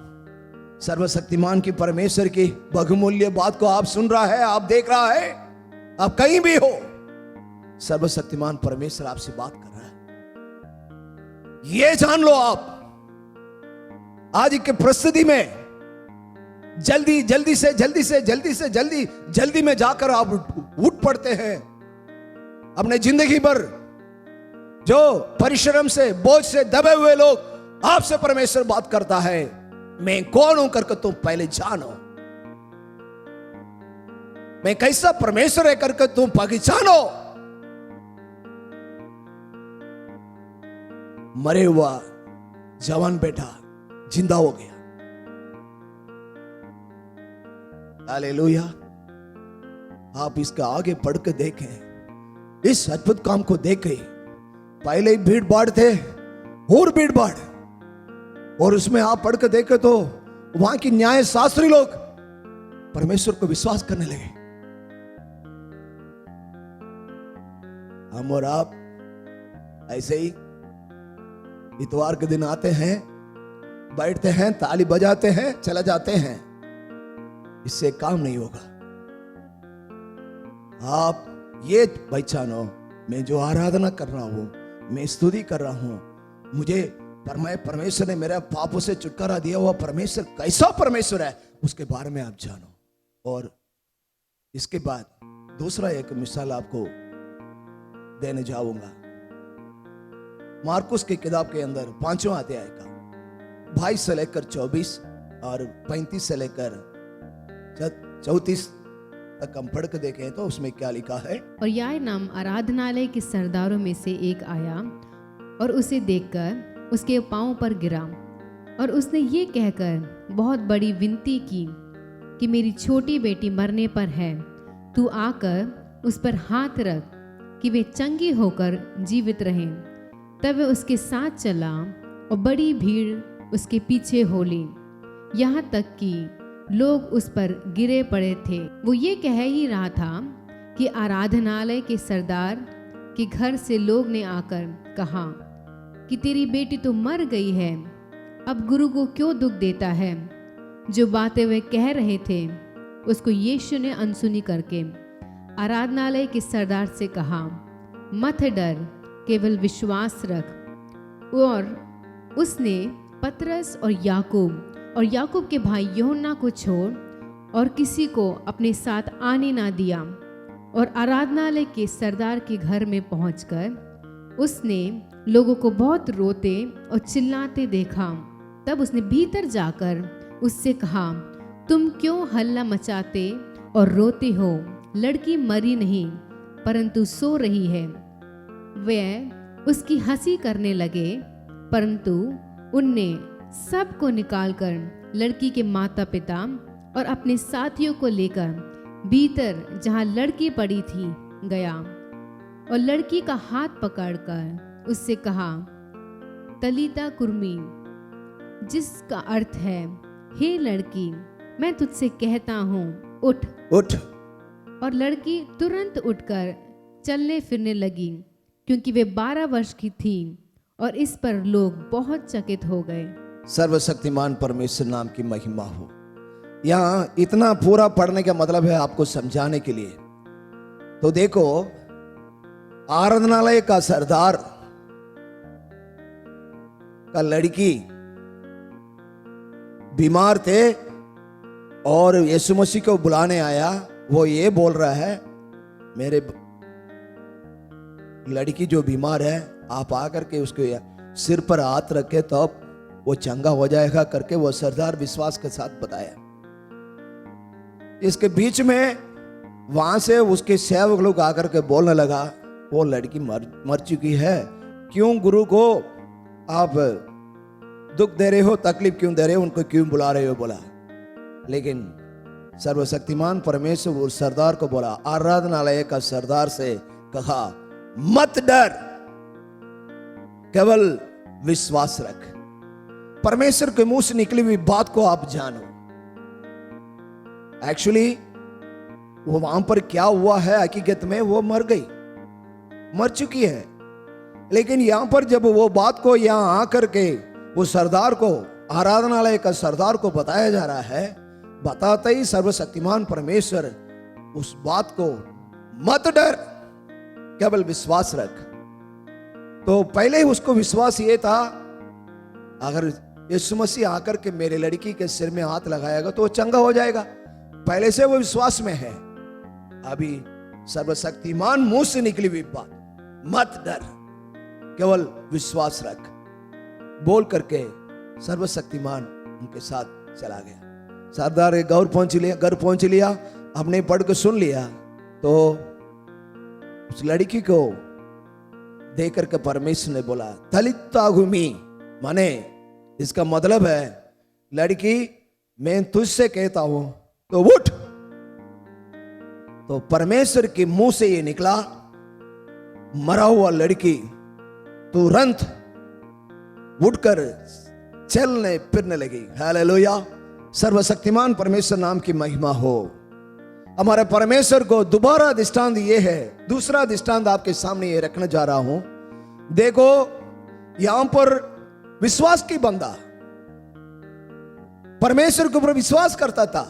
सर्वशक्तिमान की परमेश्वर की बहुमूल्य बात को आप सुन रहा है, आप देख रहा है, आप कहीं भी हो, सर्वशक्तिमान परमेश्वर आपसे बात कर रहा है। ये जान लो आप आज की परिस्थिति में जल्दी में जाकर आप उठ पड़ते हैं। अपने जिंदगी भर जो परिश्रम से, बोझ से दबे हुए लोग, आपसे परमेश्वर बात करता है, मैं कौन हूं करके तुम पहले जानो। मैं कैसा परमेश्वर है करके तुम पहचानो। मरे हुआ जवान बेटा जिंदा हो गया। हालेलुया। आप इसका आगे पढ़ के देखें, इस अद्भुत काम को देखें। पहले ही भीड़ भाड़ थे और भीड़ भाड़, और उसमें आप पढ़ के देखे तो वहां की न्याय शास्त्री लोग परमेश्वर को विश्वास करने लगे। हम और आप ऐसे ही इतवार के दिन आते हैं, बैठते हैं, ताली बजाते हैं, चला जाते हैं। इससे काम नहीं होगा। आप ये पहचानो, मैं जो आराधना कर रहा हूं, मैं स्तुति कर रहा हूं, मुझे परमेश्वर ने मेरे पापों से छुटकारा दिया हुआ परमेश्वर कैसा परमेश्वर है, उसके बारे में आप जानो। और इसके बाद दूसरा एक मिसाल आपको देने जाऊंगा। मार्कुस की किताब के अंदर 5वां अध्याय का 22 से लेकर 24 और 35 से लेकर 34 तक हम पढ़ के देखें तो उसमें क्या लिखा है। और याईर नाम आराधनालय के सरदारों में से एक आया और उसे देखकर उसके पांव पर गिरा, और उसने ये कहकर बहुत बड़ी विनती की कि मेरी छोटी बेटी मरने पर है, तू आकर उस पर हाथ रख कि वे चंगी होकर जीवित रहें। तब वह उसके साथ चला और बड़ी भीड़ उसके पीछे हो ली, यहाँ तक कि लोग उस पर गिरे पड़े थे। वो ये कह ही रहा था कि आराधनालय के सरदार के घर से लोग ने आकर कहा कि तेरी बेटी तो मर गई है, अब गुरु को क्यों दुख देता है। जो बातें वे कह रहे थे उसको यीशु ने अनसुनी करके आराधनालय के सरदार से कहा, मत डर, केवल विश्वास रख। और उसने पतरस और याकूब के भाई यूहन्ना को छोड़ और किसी को अपने साथ आने ना दिया। और आराधनालय के सरदार के घर में पहुंचकर उसने लोगों को बहुत रोते और चिल्लाते देखा। तब उसने भीतर जाकर उससे कहा, तुम क्यों हल्ला मचाते और रोते हो? लड़की मरी नहीं परंतु सो रही है। वे उसकी हंसी करने लगे, परंतु उनने सबको निकालकर लड़की के माता पिता और अपने साथियों को लेकर भीतर जहाँ लड़की पड़ी थी गया और लड़की का हाथ पकड़कर उससे कहा, तलीता कुर्मी, जिसका अर्थ है, हे लड़की, मैं तुझसे कहता हूँ, उठ। उठ। और लड़की तुरंत उठकर चलने फिरने लगी, क्योंकि वे 12 वर्ष की थी, और इस पर लोग बहुत चकित हो गए। सर्वशक्तिमान परमेश्वर नाम की महिमा हो। यहाँ इतना पूरा पढ़ने का मतलब है आपको समझाने के लिए। तो देखो, आराधनालय का सरदार का लड़की बीमार थे और यीशु मसीह को बुलाने आया। वो ये बोल रहा है, मेरे लड़की जो बीमार है, आप आकर के उसके सिर पर हाथ रखे तो वो चंगा हो जाएगा करके वो सरदार विश्वास के साथ बताया। इसके बीच में वहां से उसके सेवक लोग आकर के बोलने लगा, वो लड़की मर चुकी है, क्यों गुरु को आप दुख दे रहे हो, तकलीफ क्यों दे रहे हो, उनको क्यों बुला रहे हो बोला। लेकिन सर्वशक्तिमान परमेश्वर उस सरदार को बोला, आराधनालय का सरदार से कहा, मत डर, केवल विश्वास रख। परमेश्वर के मुंह से निकली हुई बात को आप जानो। एक्चुअली वो वहां पर क्या हुआ है, हकीकत में वो मर गई, मर चुकी है। लेकिन यहां पर जब वो बात को यहां आकर के वो सरदार को, आराधनालय का सरदार को बताया जा रहा है, बताते ही सर्वशक्तिमान परमेश्वर उस बात को, मत डर, केवल विश्वास रख। तो पहले ही उसको विश्वास ये था, अगर यीशु मसीह आकर के मेरे लड़की के सिर में हाथ लगाएगा तो वो चंगा हो जाएगा। पहले से वो विश्वास में है। अभी सर्वशक्तिमान मुंह से निकली हुई बात, मत डर, केवल विश्वास रख, बोल करके सर्वशक्तिमान उनके साथ चला गया। सरदार घर पहुंच लिया, हमने पढ़ के सुन लिया। तो उस लड़की को देख करके परमेश्वर ने बोला, तलिता घूमी, माने इसका मतलब है, लड़की मैं तुझसे कहता हूं तो उठ। तो परमेश्वर के मुंह से ये निकला, मरा हुआ लड़की तुरंत उठकर चलने फिरने लगी। हालेलुया, सर्वशक्तिमान परमेश्वर नाम की महिमा हो। हमारे परमेश्वर को दोबारा दृष्टांत ये है, दूसरा दृष्टांत आपके सामने ये रखने जा रहा हूं। देखो, यहां पर विश्वास की बंदा परमेश्वर के ऊपर विश्वास करता था।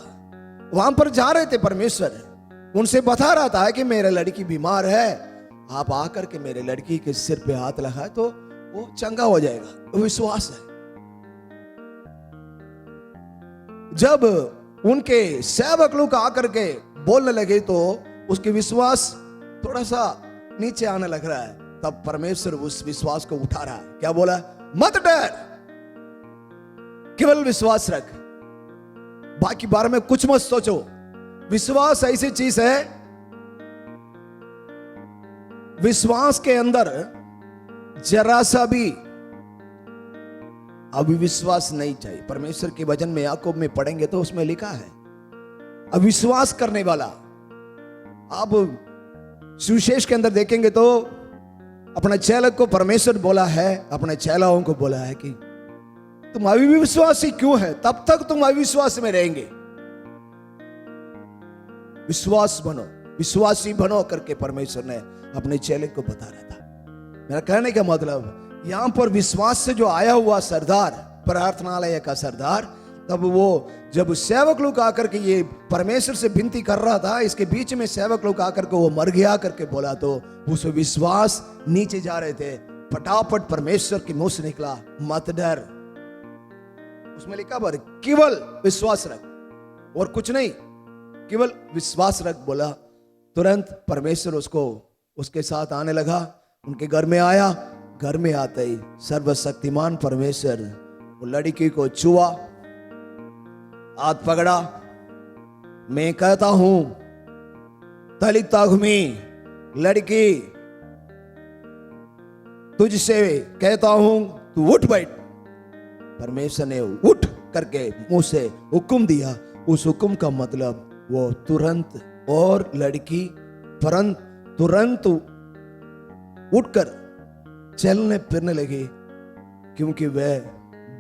वहां पर जा रहे थे परमेश्वर, उनसे बता रहा था कि मेरा लड़की बीमार है, आप आकर के मेरे लड़की के सिर पे हाथ लगाए तो वो चंगा हो जाएगा। वो विश्वास है। जब उनके सेवक लोग आकर के बोलने लगे तो उसके विश्वास थोड़ा सा नीचे आने लग रहा है। तब परमेश्वर उस विश्वास को उठा रहा है। क्या बोला? मत डर, केवल विश्वास रख, बाकी बारे में कुछ मत सोचो। विश्वास ऐसी चीज है, विश्वास के अंदर जरा सा भी अविश्वास नहीं चाहिए। परमेश्वर के वचन में याकूब में पढ़ेंगे तो उसमें लिखा है, अविश्वास करने वाला। आप सुविशेष के अंदर देखेंगे तो अपने चेलक को परमेश्वर बोला है, अपने चेलाओं को बोला है कि तुम अविश्वासी क्यों है, तब तक तुम अविश्वास में रहेंगे। विश्वास बनो, विश्वासी बनो करके परमेश्वर ने अपने चेलक को बता रहा था। मेरा कहने का मतलब, यहां पर विश्वास से जो आया हुआ सरदार, प्रार्थनालय का सरदार, तब वो जब सेवक लोग आकर के ये परमेश्वर से विनती कर रहा था, इसके बीच में सेवक लोग आकर के वो मर गया करके बोला, तो उस विश्वास नीचे जा रहे थे। फटाफट परमेश्वर के मुंह से निकला, मत डर। उसमें लिखा पर केवल विश्वास रख और कुछ नहीं, केवल विश्वास रख बोला। तुरंत परमेश्वर उसको उसके साथ आने लगा, उनके घर में आया। घर में आते ही सर्वशक्तिमान परमेश्वर वो लड़की को छुआ, हाथ पकड़ा। मैं कहता हूं तलिता घूमी, लड़की तुझसे कहता हूं तू उठ बैठ। परमेश्वर ने उठ करके मुंह से हुक्म दिया। उस हुक्म का मतलब वो तुरंत और लड़की तुरंत उठकर चलने फिरने लगी, क्योंकि वह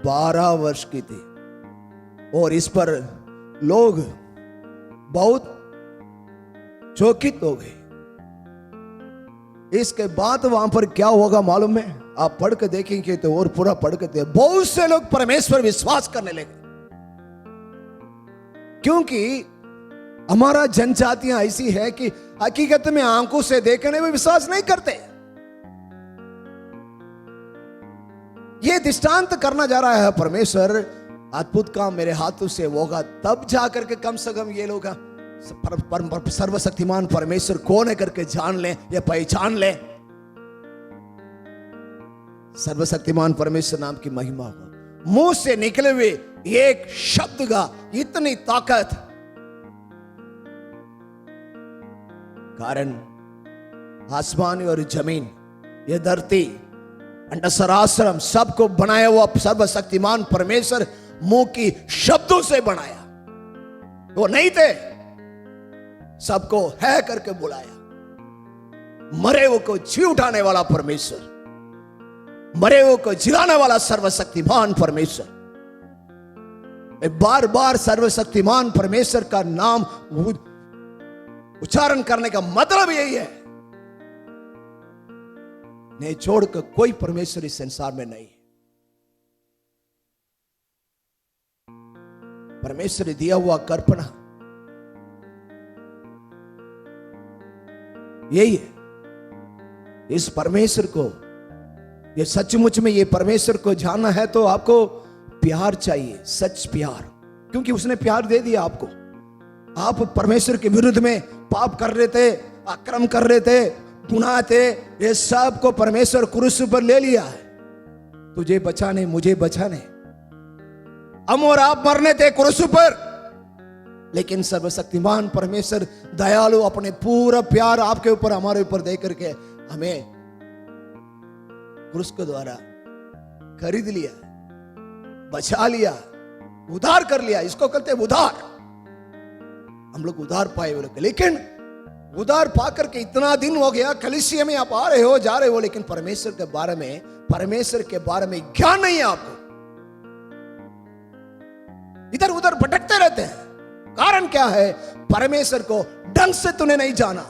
12 वर्ष की थी। और इस पर लोग बहुत चौकित हो गए। इसके बाद वहां पर क्या होगा मालूम है? आप पढ़ के देखेंगे तो, और पूरा पढ़ के देखें, बहुत से लोग परमेश्वर विश्वास करने लगे, क्योंकि हमारा जनजातियां ऐसी है कि हकीकत में आंखों से देखने में विश्वास नहीं करते। यह दृष्टांत करना जा रहा है परमेश्वर, अद्भुत काम मेरे हाथों से होगा, तब जाकर के कम से कम ये लोग सर्वशक्तिमान परमेश्वर कौन है करके जान लें या पहचान लें। सर्वशक्तिमान परमेश्वर नाम की महिमा हो। मुंह से निकले हुए एक शब्द का इतनी ताकत, कारण आसमान और जमीन, ये धरती, अंडसराश्रम सबको बनाया हुआ सर्वशक्तिमान परमेश्वर मुंह की शब्दों से बनाया। वो नहीं थे, सबको है करके बुलाया। मरे हुए को जी उठाने वाला परमेश्वर, मरे हुए को जिलाने वाला सर्वशक्तिमान परमेश्वर। बार बार सर्वशक्तिमान परमेश्वर का नाम उच्चारण करने का मतलब यही है, नहीं छोड़कर कोई परमेश्वर इस संसार में नहीं है। परमेश्वर ने दिया हुआ कल्पना यही है। इस परमेश्वर को, ये सचमुच में ये परमेश्वर को जानना है तो आपको प्यार चाहिए, सच प्यार, क्योंकि उसने प्यार दे दिया आपको। आप परमेश्वर के विरुद्ध में पाप कर रहे थे, अक्रम कर रहे थे, गुनाह थे, ये सब को परमेश्वर क्रूस पर ले लिया है, तुझे बचाने, मुझे बचाने। हम और आप मरने थे क्रूस पर, लेकिन सर्वशक्तिमान परमेश्वर दयालु अपने पूरा प्यार आपके ऊपर, हमारे ऊपर दे करके हमें क्रूस के द्वारा खरीद लिया, बचा लिया, उद्धार कर लिया। इसको कहते हैं उद्धार। हम लोग उद्धार पाए हुए लोग, लेकिन उद्धार पाकर के इतना दिन हो गया, कलीसिया में आप आ रहे हो, जा रहे हो, लेकिन परमेश्वर के बारे में ज्ञान नहीं है आपको। इधर उधर भटकते रहते हैं। कारण क्या है? परमेश्वर को ढंग से तूने नहीं जाना।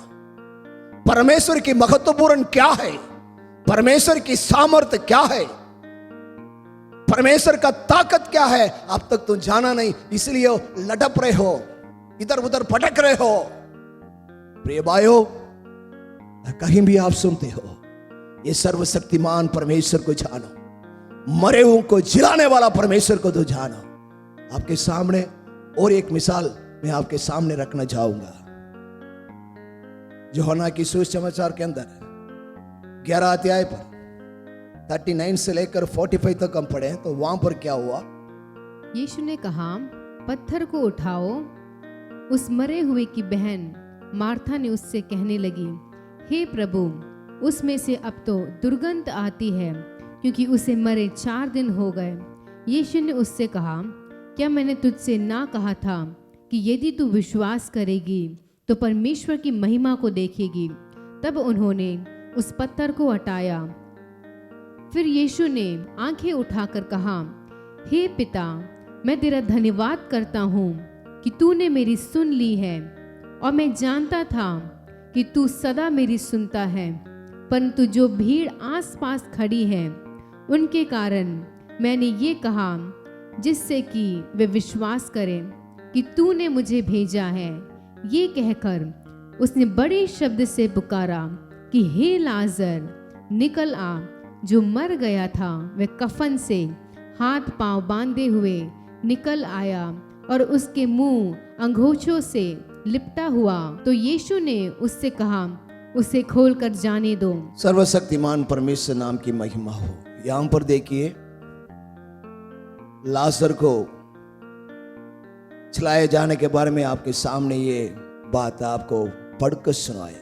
परमेश्वर की महत्वपूर्ण क्या है, परमेश्वर की सामर्थ्य क्या है, परमेश्वर का ताकत क्या है, अब तक तुम जाना नहीं, इसलिए लटक रहे हो, इधर उधर भटक रहे हो। प्रिय भाइयों, कहीं भी आप सुनते हो, ये सर्वशक्तिमान परमेश्वर को जानो, मरे हुओं को जिलाने वाला परमेश्वर को तो जानो। आपके सामने और एक मिसाल मैं आपके सामने रखना चाहूंगा। यूहन्ना की सुसमाचार के अंदर 11 अध्याय पर 39 से लेकर 45 तक हम पढ़े, तो वहां पर क्या हुआ? यीशु ने कहा, पत्थर को उठाओ। उस मरे हुए की बहन मार्था ने उससे कहने लगी, हे प्रभु, उसमें से अब तो दुर्गंध आती है, क्योंकि उसे मरे 4 दिन हो गए। यीशु ने उससे कहा, क्या मैंने तुझसे ना कहा था कि यदि तू विश्वास करेगी तो परमेश्वर की महिमा को देखेगी? तब उन्होंने उस पत्थर को हटाया। फिर यीशु ने आंखें उठाकर कहा, हे पिता, मैं तेरा धन्यवाद करता हूँ कि तूने मेरी सुन ली है, और मैं जानता था कि तू सदा मेरी सुनता है, परंतु जो भीड़ आसपास खड़ी है उनके कारण मैंने ये कहा, जिससे कि वे विश्वास करें कि तूने मुझे भेजा है। ये कहकर उसने बड़े शब्द से पुकारा कि हे लाजर, निकल आ। जो मर गया था वह कफन से हाथ पांव बांधे हुए निकल आया, और उसके मुंह अंगोछों से लिपटा हुआ। तो यीशु ने उससे कहा, उसे खोलकर जाने दो। सर्वशक्तिमान परमेश्वर नाम की महिमा हो। यहां पर देखिए, लाजर को चलाए जाने के बारे में आपके सामने ये बात आपको पढ़कर सुनाया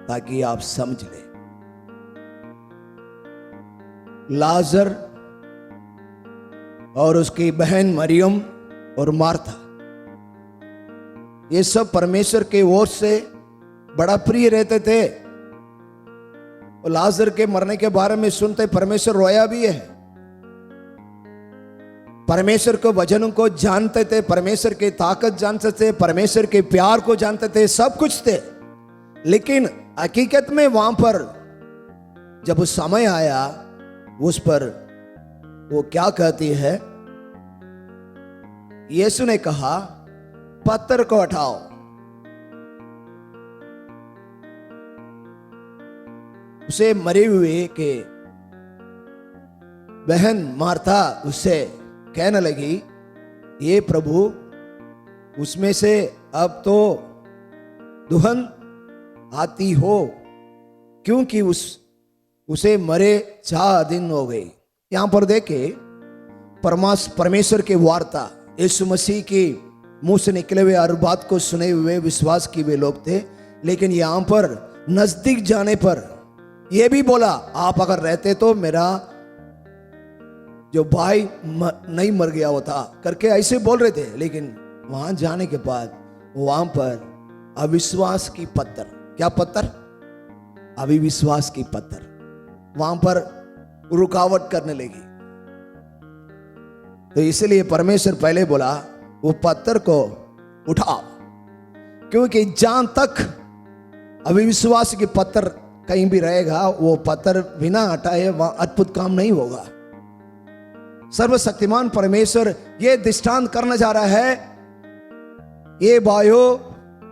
ताकि आप समझ लें। लाजर और उसकी बहन मरियम और मार्था ये सब परमेश्वर के ओर से बड़ा प्रिय रहते थे। और लाजर के मरने के बारे में सुनते परमेश्वर रोया भी है। परमेश्वर के वचनों को जानते थे, परमेश्वर की ताकत जानते थे, परमेश्वर के प्यार को जानते थे, सब कुछ थे। लेकिन हकीकत में वहां पर जब उस समय आया, उस पर वो क्या कहती है, यीशु ने कहा पत्थर को हटाओ। उसे मरे हुए के बहन मार्था उससे कहने लगी, ये प्रभु, उसमें से अब तो दुल्हन आती हो, क्योंकि उसे मरे 4 दिन हो गए। यहां पर देखे परमेश्वर की वार्ता, यीशु मसीह की मुंह से निकले हुए हर बात को सुने हुए विश्वास किए हुए लोग थे। लेकिन यहां पर नजदीक जाने पर यह भी बोला, आप अगर रहते तो मेरा जो भाई नहीं मर गया होता, करके ऐसे बोल रहे थे। लेकिन वहां जाने के बाद वहां पर अविश्वास की पत्थर, क्या पत्थर? अविश्वास की पत्थर वहां पर रुकावट करने लगी। तो इसलिए परमेश्वर पहले बोला वो पत्थर को उठाओ, क्योंकि जहां तक अविश्वास की पत्थर कहीं भी रहेगा, वो पत्थर बिना हटाए वहां अद्भुत काम नहीं होगा। सर्वशक्तिमान परमेश्वर ये दृष्टांत करना चाह रहा है, ये भाइयों,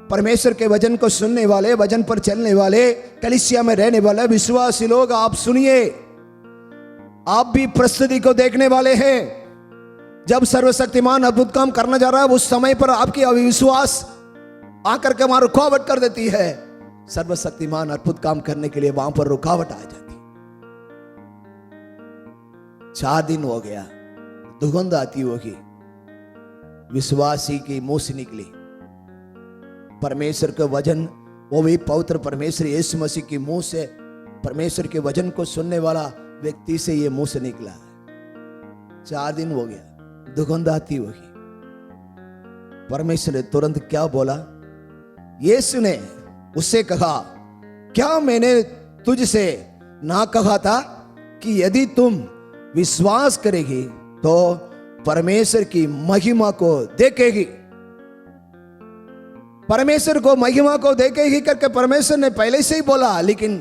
परमेश्वर के वचन को सुनने वाले, वचन पर चलने वाले, कलीसिया में रहने वाले विश्वासी लोग, आप सुनिए, आप भी प्रस्तुति को देखने वाले हैं। जब सर्वशक्तिमान अद्भुत काम करना जा रहा है, उस समय पर आपकी अविश्वास आकर के वहां रुकावट कर देती है। सर्वशक्तिमान अद्भुत काम करने के लिए वहां पर रुकावट आ जाती। 4 दिन हो गया, दुर्गंध आती होगी, विश्वासी की मुंह से निकली परमेश्वर का वचन, वो भी पवित्र परमेश्वर यीशु मसीह की मुंह से, परमेश्वर के वचन को सुनने वाला व्यक्ति से ये मुंह से निकला। 4 दिन हो गया, दुर्गंध आती होगी। परमेश्वर ने तुरंत क्या बोला? यीशु ने उससे कहा, क्या मैंने तुझसे ना कहा था कि यदि तुम विश्वास करेगी तो परमेश्वर की महिमा को देखेगी? परमेश्वर को महिमा को देखेगी करके परमेश्वर ने पहले से ही बोला, लेकिन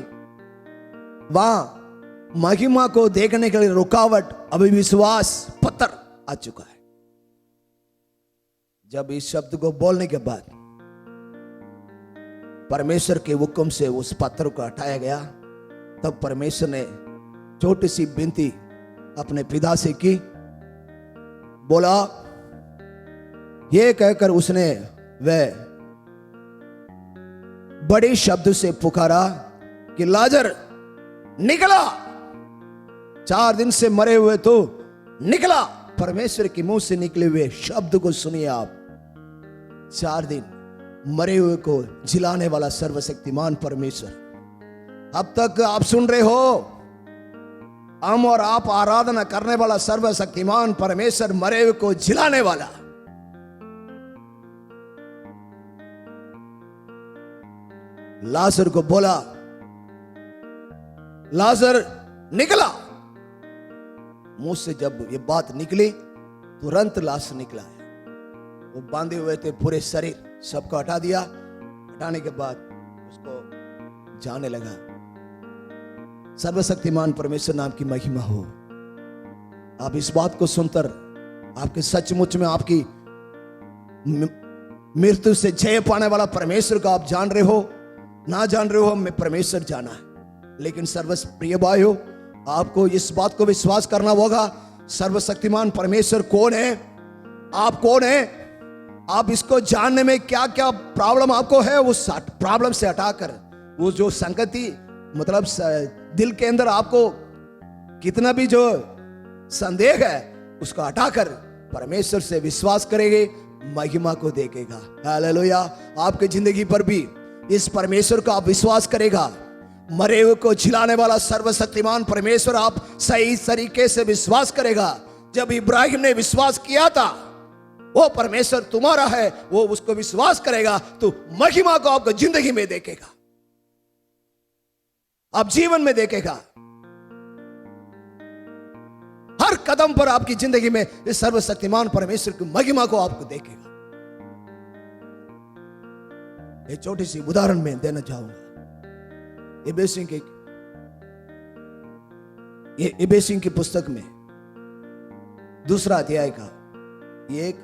वहां महिमा को देखने के लिए रुकावट, अविश्वास, पत्थर आ चुका है। जब इस शब्द को बोलने के बाद परमेश्वर के हुक्म से उस पत्थर को हटाया गया, तब परमेश्वर ने छोटी सी विनती अपने पिता से की। बोला, यह कहकर उसने वह बड़े शब्द से पुकारा कि लाजर निकला। 4 दिन से मरे हुए तो निकला। परमेश्वर के मुंह से निकले हुए शब्द को सुनिए आप। 4 दिन मरे हुए को जिलाने वाला सर्वशक्तिमान परमेश्वर। अब तक आप सुन रहे हो, हम और आप आराधना करने वाला सर्वशक्तिमान परमेश्वर मरे हुए को जिलाने वाला। लाजर को बोला, लाजर निकला। मुंह से जब ये बात निकली, तुरंत लाश निकला है। वो बांधे हुए थे पूरे शरीर, सबको हटा दिया। हटाने के बाद उसको जाने लगा। सर्वशक्तिमान परमेश्वर नाम की महिमा हो। आप इस बात को सुनकर आपके सचमुच में आपकी मृत्यु से जय पाने वाला परमेश्वर को आप जान रहे हो, ना जान रहे हो, मैं परमेश्वर जाना है। लेकिन सर्वप्रिय भाइयों, आपको इस बात को विश्वास करना होगा, सर्वशक्तिमान परमेश्वर कौन है, आप कौन है। आप इसको जानने में क्या क्या प्रॉब्लम आपको है, उस प्रॉब्लम से हटाकर वो जो संगति, मतलब दिल के अंदर आपको कितना भी जो संदेह है, उसको हटाकर परमेश्वर से विश्वास करेंगे, महिमा को देखेगा। हालेलुया। आपकी जिंदगी पर भी इस परमेश्वर को आप विश्वास करेगा, मरे हुए को जिलाने वाला सर्वशक्तिमान परमेश्वर आप सही तरीके से विश्वास करेगा। जब इब्राहिम ने विश्वास किया था, वो परमेश्वर तुम्हारा है, वो उसको विश्वास करेगा तो महिमा को आपको जिंदगी में देखेगा, आप जीवन में देखेगा। हर कदम पर आपकी जिंदगी में इस सर्वशक्तिमान परमेश्वर की महिमा को आपको देखेगा। एक छोटी सी उदाहरण मैं देना चाहूंगा। इबेसिंग की पुस्तक में 2 अध्याय का 1,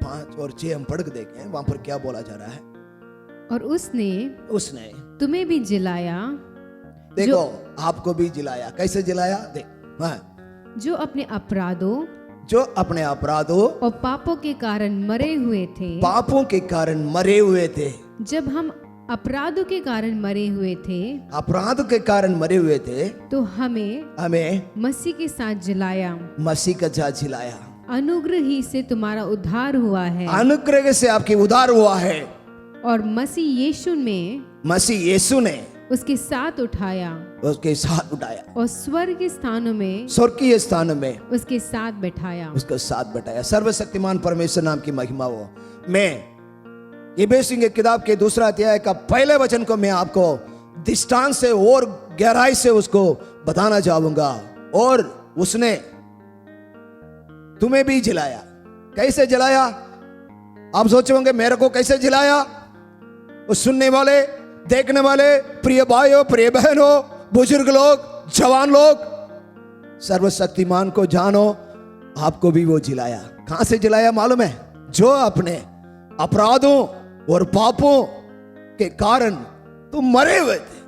5 और 6 हम पढ़ के देखें, वहां पर क्या बोला जा रहा है। और उसने तुम्हें भी जिलाया, देखो आपको भी जिलाया। कैसे जिलाया? देख, जो अपने अपराधों और पापों के कारण मरे हुए थे। पापों के कारण मरे हुए थे। जब हम अपराधों के कारण मरे हुए थे, अपराध के कारण मरे हुए थे, तो हमें मसीह के साथ जिलाया। मसीह का साथ जिलाया। अनुग्रह ही से तुम्हारा उद्धार हुआ है। अनुग्रह से आपकी उद्धार हुआ है। और मसीह यीशु ने उसके साथ उठाया और स्वर्गीय स्थानों में उसके साथ बैठाया। सर्वशक्तिमान परमेश्वर नाम की महिमा हो। मैं इबेसिंग की किताब के 2 अध्याय का पहले वचन को मैं आपको दृष्टांत से और गहराई से उसको बताना चाहूंगा। और उसने तुम्हें भी जिलाया। कैसे जिलाया? आप सोचोगे मेरे को कैसे जिलाया? उस सुनने वाले, देखने वाले प्रिय भाइयों, प्रिय बहनों, बुजुर्ग लोग, जवान लोग, सर्वशक्तिमान को जानो, आपको भी वो जिलाया। कहां से जिलाया मालूम है? जो अपने अपराधों और पापों के कारण तुम मरे हुए थे।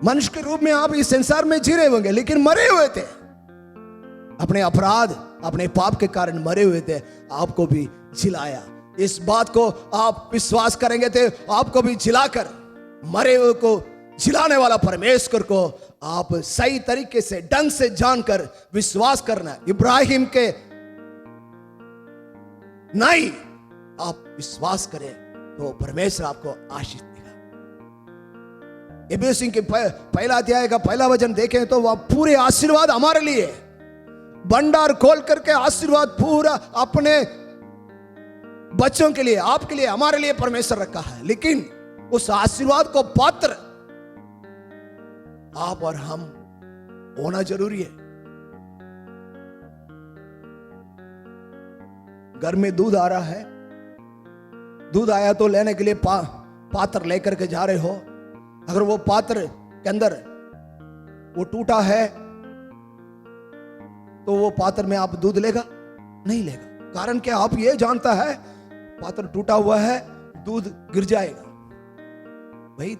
मनुष्य के रूप में आप इस संसार में जी रहे होंगे, लेकिन मरे हुए थे। अपने अपराध, अपने पाप के कारण मरे हुए थे, आपको भी जिलाया। इस बात को आप विश्वास करेंगे तो आपको भी जिलाकर, मरे हुए को जिलाने वाला परमेश्वर को आप सही तरीके से, ढंग से जानकर विश्वास करना। इब्राहिम के नहीं आप विश्वास करें तो परमेश्वर आपको आशीष देगा। इब्राहिम के पहला अध्याय का पहला वचन देखें तो वह पूरे आशीर्वाद हमारे लिए, भंडार खोल करके आशीर्वाद पूरा अपने बच्चों के लिए, आपके लिए, हमारे लिए परमेश्वर रखा है। लेकिन उस आशीर्वाद को पात्र आप और हम होना जरूरी है। घर में दूध आ रहा है, दूध आया तो लेने के लिए पात्र लेकर के जा रहे हो। अगर वो पात्र के अंदर वो टूटा है तो वो पात्र में आप दूध लेगा? नहीं लेगा। कारण क्या? आप ये जानता है पात्र टूटा हुआ है, दूध गिर जाएगा। भाई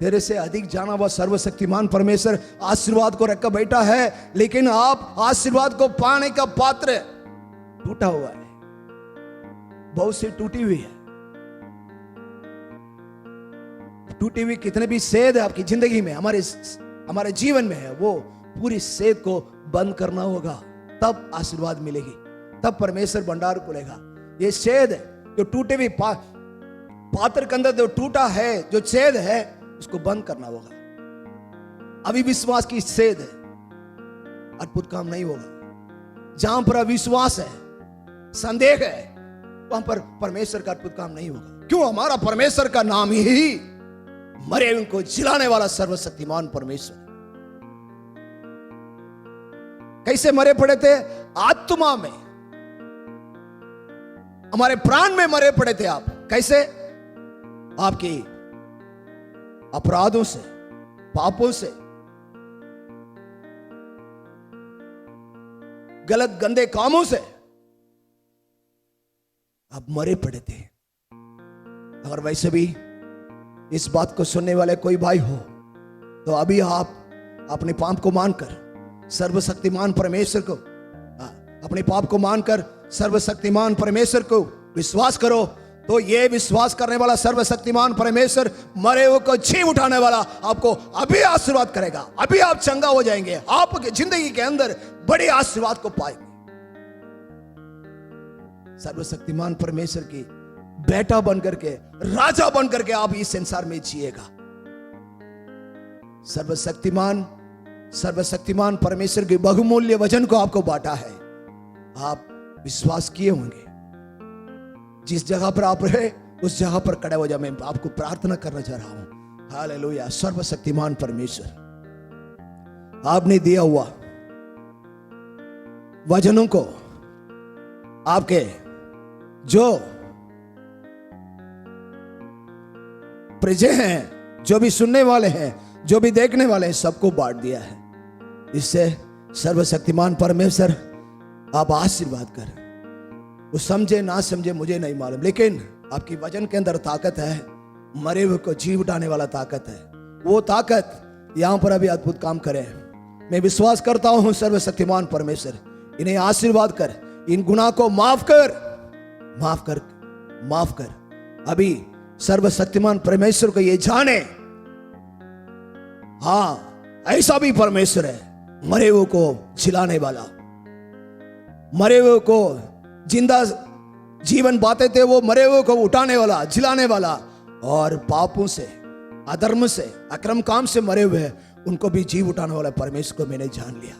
तेरे से अधिक जाना हुआ सर्वशक्तिमान परमेश्वर आशीर्वाद को रखकर बैठा है, लेकिन आप आशीर्वाद को पाने का पात्र टूटा हुआ है, बहुत सी टूटी हुई है। टूटी हुई कितने भी सेद है आपकी जिंदगी में, हमारे जीवन में है, वो पूरी सेद को बंद करना होगा, तब आशीर्वाद मिलेगी, तब परमेश्वर भंडार खुलेगा। ये सेद जो टूटे हुए पात्र के अंदर जो टूटा है, जो सेद है, उसको बंद करना होगा। अभी विश्वास की सेद है, अद्भुत काम नहीं होगा। जहां पर अविश्वास है, संदेह है, वहां पर परमेश्वर का अद्भुत काम नहीं होगा। क्यों? हमारा परमेश्वर का नाम ही मरे उनको जिलाने वाला सर्वशक्तिमान परमेश्वर। कैसे मरे पड़े थे? आत्मा में, हमारे प्राण में मरे पड़े थे आप। कैसे? आपकी अपराधों से, पापों से, गलत गंदे कामों से आप मरे पड़े थे। अगर वैसे भी इस बात को सुनने वाले कोई भाई हो तो अभी आप अपने पाप को मानकर सर्वशक्तिमान परमेश्वर को, अपने पाप को मानकर सर्वशक्तिमान परमेश्वर को विश्वास करो, तो ये विश्वास करने वाला सर्वशक्तिमान परमेश्वर मरे हुए को जी उठाने वाला आपको अभी आशीर्वाद करेगा। अभी आप चंगा हो जाएंगे, आपकी जिंदगी के अंदर बड़े आशीर्वाद को पाएंगे। सर्वशक्तिमान परमेश्वर की बेटा बनकर के, राजा बनकर के आप इस संसार में जिएगा। सर्वशक्तिमान सर्वशक्तिमान परमेश्वर के बहुमूल्य वचन को आपको बांटा है। आप विश्वास किए होंगे। जिस जगह पर आप रहे उस जगह पर खड़े हो जाए। मैं आपको प्रार्थना करना चाह रहा हूं। हालेलुया। सर्वशक्तिमान परमेश्वर, आपने दिया हुआ वचनों को आपके जो प्रजे हैं, जो भी सुनने वाले हैं, जो भी देखने वाले हैं, सबको बांट दिया है। इससे सर्वशक्तिमान परमेश्वर आप आशीर्वाद कर। वो समझे ना समझे मुझे नहीं मालूम, लेकिन आपकी वचन के अंदर ताकत है। मरे हुए को जी उठाने वाला ताकत है। वो ताकत यहां पर अभी अद्भुत काम करे। मैं विश्वास करता हूं सर्वशक्तिमान परमेश्वर इन्हें आशीर्वाद कर, इन गुनाह को माफ कर, माफ कर, माफ कर। अभी सर्वशक्तिमान परमेश्वर को ये जाने, हाँ ऐसा भी परमेश्वर है, मरे हुए को जिलाने वाला, मरे हुए को जिंदा जीवन पाते थे वो मरे हुए को उठाने वाला, जिलाने वाला, और पापों से, अधर्म से, अक्रम काम से मरे हुए उनको भी जीव उठाने वाला परमेश्वर को मैंने जान लिया।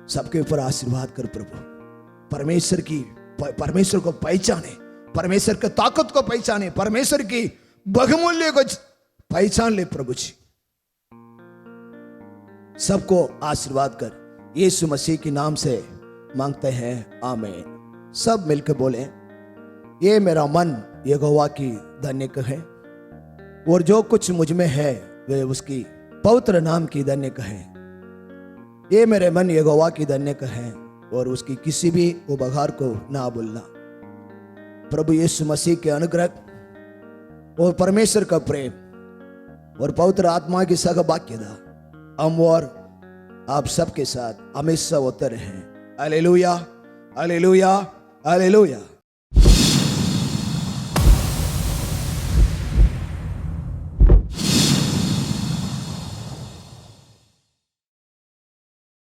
सबके ऊपर आशीर्वाद कर प्रभु। परमेश्वर को पहचाने, परमेश्वर की ताकत को पहचाने, परमेश्वर की बहुमूल्य को पहचान ले प्रभु जी। सबको आशीर्वाद कर, यीशु मसीह के नाम से मांगते हैं, आमीन। सब मिलकर बोले, ये मेरा मन यहोवा की धन्य कहे, और जो कुछ मुझ में है वे उसकी पवित्र नाम की धन्य कहे। ये मेरे मन यहोवा की धन्य कहे, और उसकी किसी भी उपहार को ना भूलना। प्रभु यीशु मसीह के अनुग्रह और परमेश्वर का प्रेम और पवित्र आत्मा की सहभागिता हम और आप सबके साथ हमेशा होते रहे। Hallelujah, hallelujah, hallelujah.